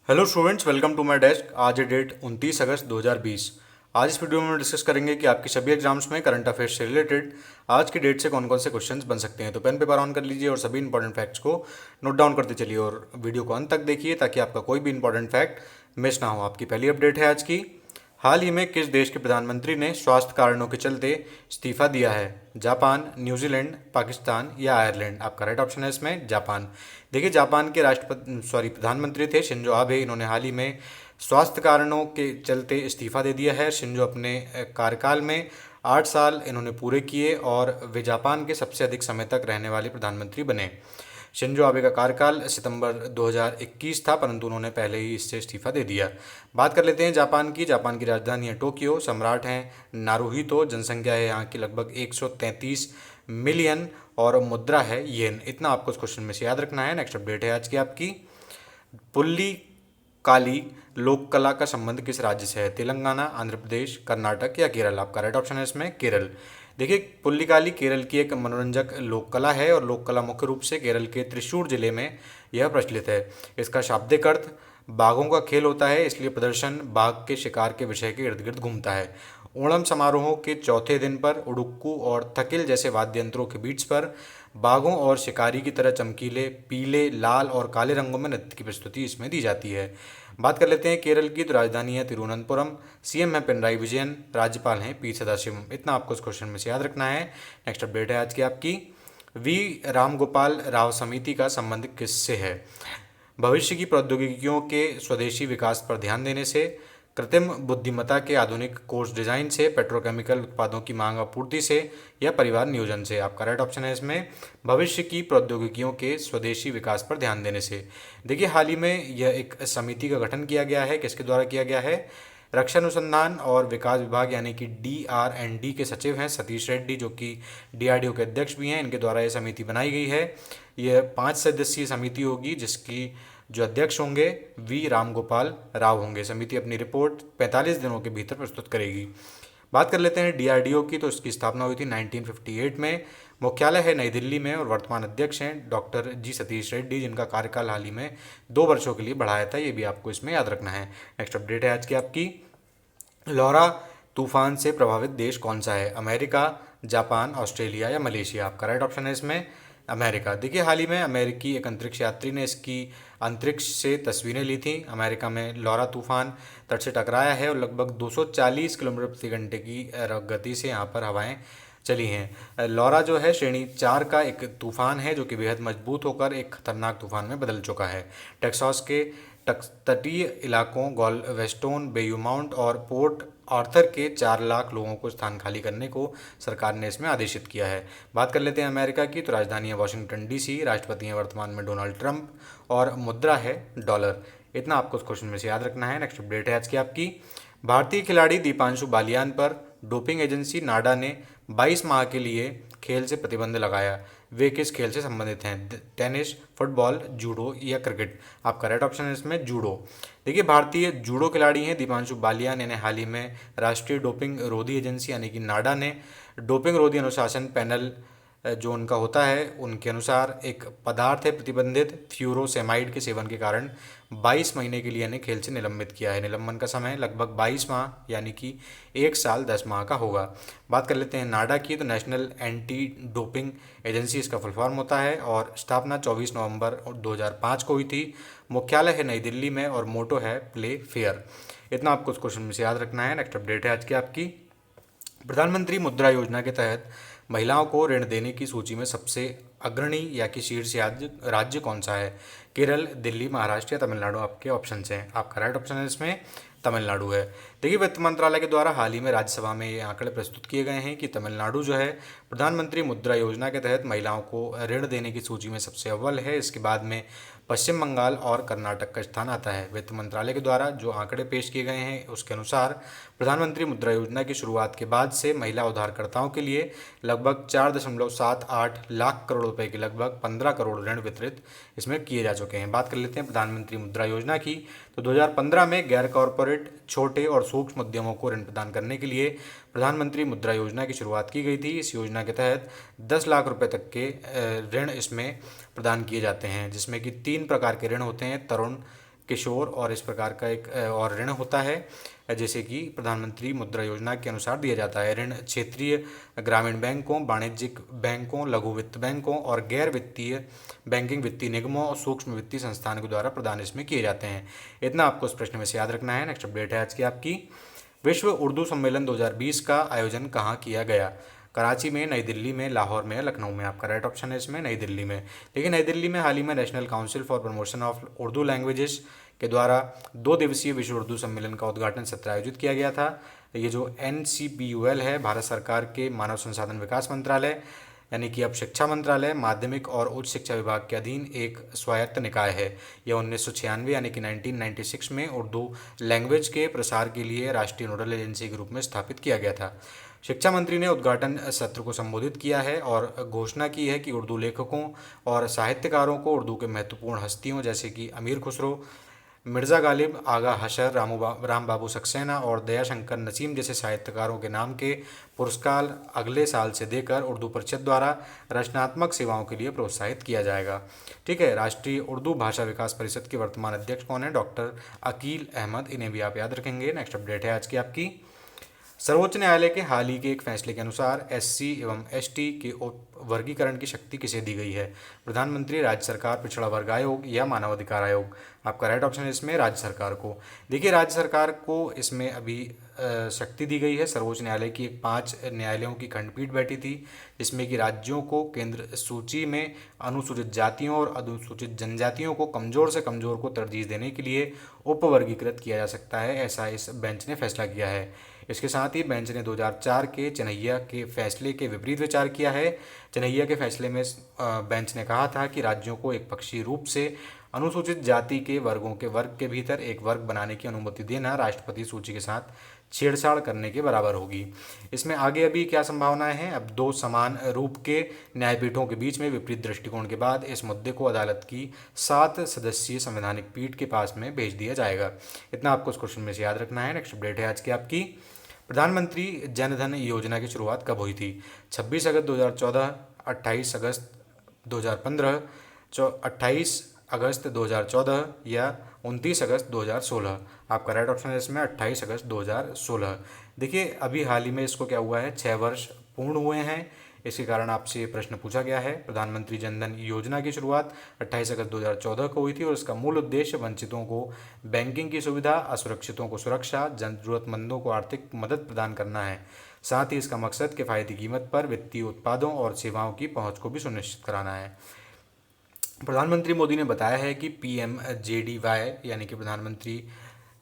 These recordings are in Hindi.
Hello students, welcome to my desk. आज है डेट 29 अगस्त 2020। आज इस वीडियो में हम डिस्कस करेंगे कि आपकी सभी एग्जाम्स में करंट अफेयर्स से रिलेटेड आज की डेट से कौन कौन से क्वेश्चंस बन सकते हैं। तो पेन पेपर ऑन कर लीजिए और सभी इंपॉर्टेंट फैक्ट्स को नोट डाउन करते चलिए और वीडियो को अंत तक देखिए ताकि आपका कोई भी इंपॉर्टेंट फैक्ट मिस ना हो। आपकी पहली अपडेट है आज की। हाल ही में किस देश के प्रधानमंत्री ने स्वास्थ्य कारणों के चलते इस्तीफा दिया है? जापान, न्यूजीलैंड, पाकिस्तान या आयरलैंड? आपका राइट ऑप्शन है इसमें जापान। देखिए, जापान के प्रधानमंत्री थे शिंजो आबे। इन्होंने हाल ही में स्वास्थ्य कारणों के चलते इस्तीफा दे दिया है। शिंजो अपने कार्यकाल में 8 साल इन्होंने पूरे किए और वे जापान के सबसे अधिक समय तक रहने वाले प्रधानमंत्री बने। शिंजो आबे का कार्यकाल सितंबर 2021 था, परंतु उन्होंने पहले ही इससे इस्तीफा दे दिया। बात कर लेते हैं जापान की। जापान की राजधानी है टोक्यो। सम्राट हैं नारुहितो। जनसंख्या है यहाँ की लगभग 133 मिलियन और मुद्रा है येन। इतना आपको इस क्वेश्चन में से याद रखना है। नेक्स्ट अपडेट है आज की आपकी। पुल्ली काली लोक कला का संबंध किस राज्य से है? तेलंगाना, आंध्र प्रदेश, कर्नाटक या केरल? आपका राइट ऑप्शन है इसमें केरल। देखिए, पुल्लिकाली केरल की एक मनोरंजक लोक कला है और लोक कला मुख्य रूप से केरल के त्रिशूर जिले में यह प्रचलित है। इसका शाब्दिक अर्थ बाघों का खेल होता है, इसलिए प्रदर्शन बाघ के शिकार के विषय के इर्द गिर्द घूमता है। ओणम समारोहों के चौथे दिन पर उडुक्कू और थकिल जैसे वाद्य यंत्रों के बीट्स पर बाघों और शिकारी की तरह चमकीले पीले, लाल और काले रंगों में नृत्य की प्रस्तुति इसमें दी जाती है। बात कर लेते हैं केरल की। तो राजधानी है तिरुवनंतपुरम। सीएम है पिनराई विजयन। राज्यपाल हैं पी सदाशिवम। इतना आपको इस क्वेश्चन में से याद रखना है। नेक्स्ट अपडेट है आज की आपकी। वी रामगोपाल राव समिति का संबंध किससे है? भविष्य की प्रौद्योगिकियों के स्वदेशी विकास पर ध्यान देने से, कृत्रिम बुद्धिमत्ता के आधुनिक कोर्स डिजाइन से, पेट्रोकेमिकल उत्पादों की मांग आपूर्ति से या परिवार नियोजन से? आपका राइट ऑप्शन है इसमें भविष्य की प्रौद्योगिकियों के स्वदेशी विकास पर ध्यान देने से। देखिए, हाल ही में यह एक समिति का गठन किया गया है। किसके द्वारा किया गया है? रक्षा अनुसंधान और विकास विभाग यानी कि DRND के सचिव हैं सतीश रेड्डी, जो कि DRDO के अध्यक्ष भी हैं। इनके द्वारा यह समिति बनाई गई है। यह 5 सदस्यीय समिति होगी जिसकी जो अध्यक्ष होंगे वी रामगोपाल राव होंगे। समिति अपनी रिपोर्ट 45 दिनों के भीतर प्रस्तुत करेगी। बात कर लेते हैं DRDO की। तो इसकी स्थापना हुई थी 1958 में। मुख्यालय है नई दिल्ली में और वर्तमान अध्यक्ष हैं डॉक्टर जी सतीश रेड्डी, जिनका कार्यकाल हाल ही में 2 वर्षों के लिए बढ़ाया था। ये भी आपको इसमें याद रखना है। नेक्स्ट अपडेट है आज की आपकी। लॉरा तूफान से प्रभावित देश कौन सा है? अमेरिका, जापान, ऑस्ट्रेलिया या मलेशिया? आपका राइट ऑप्शन है इसमें अमेरिका। देखिए, हाल ही में अमेरिकी एक अंतरिक्ष यात्री ने इसकी अंतरिक्ष से तस्वीरें ली थी। अमेरिका में लॉरा तूफान तट से टकराया है और लगभग 240 किलोमीटर प्रति घंटे की गति से यहाँ पर हवाएं चली हैं। लॉरा जो है श्रेणी 4 का एक तूफान है जो कि बेहद मजबूत होकर एक खतरनाक तूफान में बदल चुका है। टेक्सास के तटीय इलाकों गॉलवेस्टोन, बेयू माउंट और पोर्ट आर्थर के 4 लाख लोगों को स्थान खाली करने को सरकार ने इसमें आदेशित किया है। बात कर लेते हैं अमेरिका की। तो राजधानी है वॉशिंगटन DC। राष्ट्रपति हैं वर्तमान में डोनाल्ड ट्रंप और मुद्रा है डॉलर। इतना आपको उस क्वेश्चन में से याद रखना है। नेक्स्ट अपडेट है आज की आपकी। भारतीय खिलाड़ी दीपांशु बालियान पर डोपिंग एजेंसी नाडा ने 22 माह के लिए खेल से प्रतिबंध लगाया। वे किस खेल से संबंधित हैं? टेनिस, फुटबॉल, जूडो या क्रिकेट? आपका राइट ऑप्शन है इसमें जूडो। देखिए, भारतीय जूडो खिलाड़ी हैं दीपांशु बालियान। इन्हें हाल ही में राष्ट्रीय डोपिंग रोधी एजेंसी यानी कि नाडा ने डोपिंग रोधी अनुशासन पैनल जो उनका होता है उनके अनुसार एक पदार्थ है प्रतिबंधित फ्यूरोसेमाइड के सेवन के कारण 22 महीने के लिए इन्हें खेल से निलंबित किया है। निलंबन का समय लगभग 22 माह यानी कि 1 साल 10 माह का होगा। बात कर लेते हैं नाडा की। तो नेशनल एंटी डोपिंग एजेंसी इसका फुल फॉर्म होता है और स्थापना 24 नवंबर 2005 को हुई थी। मुख्यालय है नई दिल्ली में और मोटो है प्ले फेयर। इतना आपको उस क्वेश्चन में से याद रखना है। नेक्स्ट अपडेट है आज की आपकी। प्रधानमंत्री मुद्रा योजना के तहत महिलाओं को ऋण देने की सूची में सबसे अग्रणी या कि शीर्ष राज्य कौन सा है? केरल, दिल्ली, महाराष्ट्र या तमिलनाडु? आपके ऑप्शन हैं। आपका राइट ऑप्शन है इसमें तमिलनाडु है। देखिए, वित्त मंत्रालय के द्वारा हाल ही में राज्यसभा में ये आंकड़े प्रस्तुत किए गए हैं कि तमिलनाडु जो है प्रधानमंत्री मुद्रा योजना के तहत महिलाओं को ऋण देने की सूची में सबसे अव्वल है। इसके बाद में पश्चिम बंगाल और कर्नाटक का स्थान आता है। वित्त मंत्रालय के द्वारा जो आंकड़े पेश किए गए हैं उसके अनुसार प्रधानमंत्री मुद्रा योजना की शुरुआत के बाद से महिला उधारकर्ताओं के लिए लगभग 4.78 लाख करोड़ रुपए के लगभग 15 करोड़ ऋण वितरित इसमें किए जा चुके हैं। बात कर लेते हैं प्रधानमंत्री मुद्रा योजना की। तो 2015 में गैर कॉरपोरेट छोटे और सूक्ष्म उद्यमों को ऋण प्रदान करने के लिए प्रधानमंत्री मुद्रा योजना की शुरुआत की गई थी। इस योजना के तहत 10 लाख रुपए तक के ऋण इसमें प्रदान किए जाते हैं, जिसमें कि 3 प्रकार के ऋण होते हैं: तरुण किशोर और इस प्रकार का एक और ऋण होता है, जैसे कि प्रधानमंत्री मुद्रा योजना के अनुसार दिया जाता है। ऋण क्षेत्रीय ग्रामीण बैंकों, वाणिज्यिक बैंकों, लघु वित्त बैंकों और गैर वित्तीय बैंकिंग वित्तीय निगमों और सूक्ष्म वित्तीय संस्थानों के द्वारा प्रदान इसमें किए जाते हैं। इतना आपको इस प्रश्न में से याद रखना है। नेक्स्ट अपडेट है आज की आपकी, विश्व उर्दू सम्मेलन 2020 का आयोजन कहाँ किया गया? कराची में, नई दिल्ली में, लाहौर में या लखनऊ में? आपका राइट ऑप्शन है इसमें नई दिल्ली में। देखिए नई दिल्ली में हाल ही में national council for promotion of Urdu languages के द्वारा 2 दिवसीय विश्व उर्दू सम्मेलन का उद्घाटन सत्र आयोजित किया गया था। ये जो NCPUL है, भारत सरकार के मानव संसाधन विकास मंत्रालय यानी कि अब शिक्षा मंत्रालय, माध्यमिक और उच्च शिक्षा विभाग के अधीन एक स्वायत्त निकाय है। यह 1996 यानी कि 1996 में उर्दू लैंग्वेज के प्रसार के लिए राष्ट्रीय नोडल एजेंसी के रूप में स्थापित किया गया था। शिक्षा मंत्री ने उद्घाटन सत्र को संबोधित किया है और घोषणा की है कि उर्दू लेखकों और साहित्यकारों को उर्दू के महत्वपूर्ण हस्तियों जैसे कि अमीर खुसरो, मिर्ज़ा गालिब, आगा हशर, राम बाबू सक्सेना और दयाशंकर नसीम जैसे साहित्यकारों के नाम के पुरस्कार अगले साल से देकर उर्दू परिषद द्वारा रचनात्मक सेवाओं के लिए प्रोत्साहित किया जाएगा। ठीक है, राष्ट्रीय उर्दू भाषा विकास परिषद के वर्तमान अध्यक्ष कौन है? डॉक्टर अकील अहमद। इन्हें भी आप याद रखेंगे। नेक्स्ट अपडेट है आज की आपकी, सर्वोच्च न्यायालय के हाल ही के एक फैसले के अनुसार SC एवं ST के वर्गीकरण की शक्ति किसे दी गई है? प्रधानमंत्री, राज्य सरकार, पिछड़ा वर्ग आयोग या मानव अधिकार आयोग? आपका राइट ऑप्शन है इसमें राज्य सरकार को। देखिए राज्य सरकार को इसमें अभी शक्ति दी गई है। सर्वोच्च न्यायालय की 5 न्यायालयों की खंडपीठ बैठी थी, जिसमें कि राज्यों को केंद्र सूची में अनुसूचित जातियों और अनुसूचित जनजातियों को कमज़ोर से कमज़ोर को तरजीह देने के लिए उपवर्गीकृत किया जा सकता है, ऐसा इस बेंच ने फैसला किया है। इसके साथ ही बेंच ने 2004 के चन्हैया के फैसले के विपरीत विचार किया है। चन्हैया के फैसले में बेंच ने कहा था कि राज्यों को एक पक्षीय रूप से अनुसूचित जाति के वर्गों के वर्ग के भीतर एक वर्ग बनाने की अनुमति देना राष्ट्रपति सूची के साथ छेड़छाड़ करने के बराबर होगी। इसमें आगे अभी क्या संभावनाएं हैं? अब 2 समान रूप के न्यायपीठों के बीच में विपरीत दृष्टिकोण के बाद इस मुद्दे को अदालत की 7 सदस्यीय संवैधानिक पीठ के पास में भेज दिया जाएगा। इतना आपको इस क्वेश्चन में से याद रखना है। नेक्स्ट अपडेट है आज की आपकी, प्रधानमंत्री जन धन योजना की शुरुआत कब हुई थी? 26 अगस्त 2014, 28 अगस्त 2015, 28 अगस्त 2014 या 29 अगस्त 2016? आपका राइट ऑप्शन है इसमें 28 अगस्त 2016। देखिए अभी हाल ही में इसको क्या हुआ है, 6 वर्ष पूर्ण हुए हैं। इसके कारण आपसे ये प्रश्न पूछा गया है। प्रधानमंत्री जन धन योजना की शुरुआत 28 अगस्त 2014 को हुई थी और इसका मूल उद्देश्य वंचितों को बैंकिंग की सुविधा, असुरक्षितों को सुरक्षा, जरूरतमंदों को आर्थिक मदद प्रदान करना है। साथ ही इसका मकसद किफ़ायती कीमत पर वित्तीय उत्पादों और सेवाओं की पहुंच को भी सुनिश्चित कराना है। प्रधानमंत्री मोदी ने बताया है कि PMJDY यानी कि प्रधानमंत्री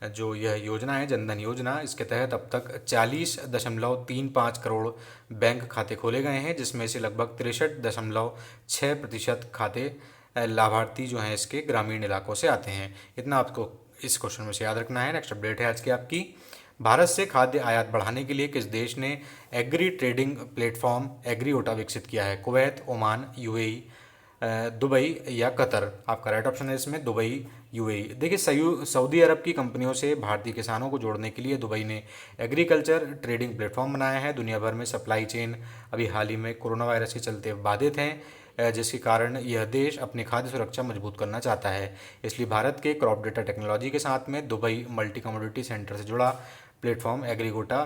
जो यह योजना है जनधन योजना, इसके तहत अब तक 40.35 करोड़ बैंक खाते खोले गए हैं, जिसमें से लगभग 63.6% खाते लाभार्थी जो हैं इसके ग्रामीण इलाकों से आते हैं। इतना आपको इस क्वेश्चन में से याद रखना है। नेक्स्ट अपडेट है आज की आपकी, भारत से खाद्य आयात बढ़ाने के लिए किस देश ने एग्री ट्रेडिंग प्लेटफॉर्म एग्रीओटा विकसित किया है? कुवैत, ओमान, UAE, दुबई या कतर? आपका राइट ऑप्शन है इसमें दुबई, UAE। देखिए सऊदी अरब की कंपनियों से भारतीय किसानों को जोड़ने के लिए दुबई ने एग्रीकल्चर ट्रेडिंग प्लेटफॉर्म बनाया है। दुनिया भर में सप्लाई चेन अभी हाल ही में कोरोना वायरस के चलते बाधित हैं, जिसके कारण यह देश अपनी खाद्य सुरक्षा मजबूत करना चाहता है। इसलिए भारत के क्रॉप डेटा टेक्नोलॉजी के साथ में दुबई मल्टी कमोडिटी सेंटर से जुड़ा प्लेटफॉर्म एग्रीओटा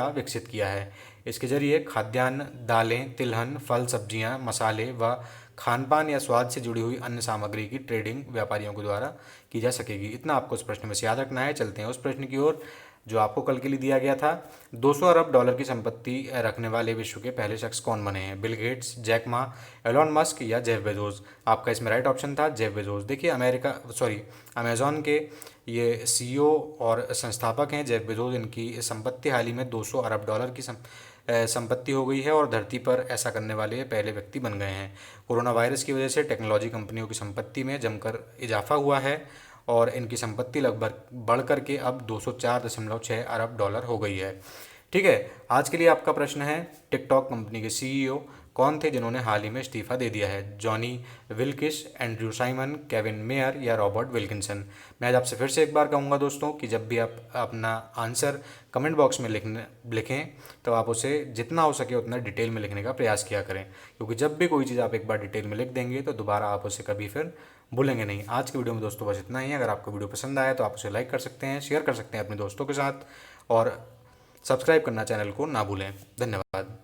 विकसित किया है। इसके जरिए खाद्यान्न, दालें, तिलहन, फल, सब्जियां, मसाले व खानपान या स्वाद से जुड़ी हुई अन्य सामग्री की ट्रेडिंग व्यापारियों के द्वारा की जा सकेगी। इतना आपको इस प्रश्न में से याद रखना है। चलते हैं उस प्रश्न की ओर जो आपको कल के लिए दिया गया था। 200 अरब डॉलर की संपत्ति रखने वाले विश्व के पहले शख्स कौन बने हैं? Bill Gates, Jack Ma, Elon Musk या जेफ बेजोस? आपका इसमें राइट ऑप्शन था जेफ बेजोस। देखिए अमेजॉन के ये CEO और संस्थापक हैं जेफ बेजोस। इनकी संपत्ति हाल ही में 200 अरब डॉलर की संपत्ति हो गई है और धरती पर ऐसा करने वाले पहले व्यक्ति बन गए हैं। कोरोना वायरस की वजह से टेक्नोलॉजी कंपनियों की संपत्ति में जमकर इजाफा हुआ है और इनकी संपत्ति लगभग बढ़ करके अब 204.6 अरब डॉलर हो गई है। ठीक है, आज के लिए आपका प्रश्न है, टिकटॉक कंपनी के CEO कौन थे जिन्होंने हाल ही में इस्तीफा दे दिया है? Johnny Wilkes, Andrew Simon, Kevin Mayer या रॉबर्ट विल्किंसन? मैं आज आपसे फिर से एक बार कहूँगा दोस्तों कि जब भी आप अपना आंसर कमेंट बॉक्स में लिखें तो आप उसे जितना हो सके उतना डिटेल में लिखने का प्रयास किया करें, क्योंकि जब भी कोई चीज़ आप एक बार डिटेल में लिख देंगे तो दोबारा आप उसे कभी फिर भूलेंगे नहीं। आज की वीडियो में दोस्तों बस इतना ही। अगर आपको वीडियो पसंद आया तो आप उसे लाइक कर सकते हैं, शेयर कर सकते हैं अपने दोस्तों के साथ और सब्सक्राइब करना चैनल को ना भूलें। धन्यवाद।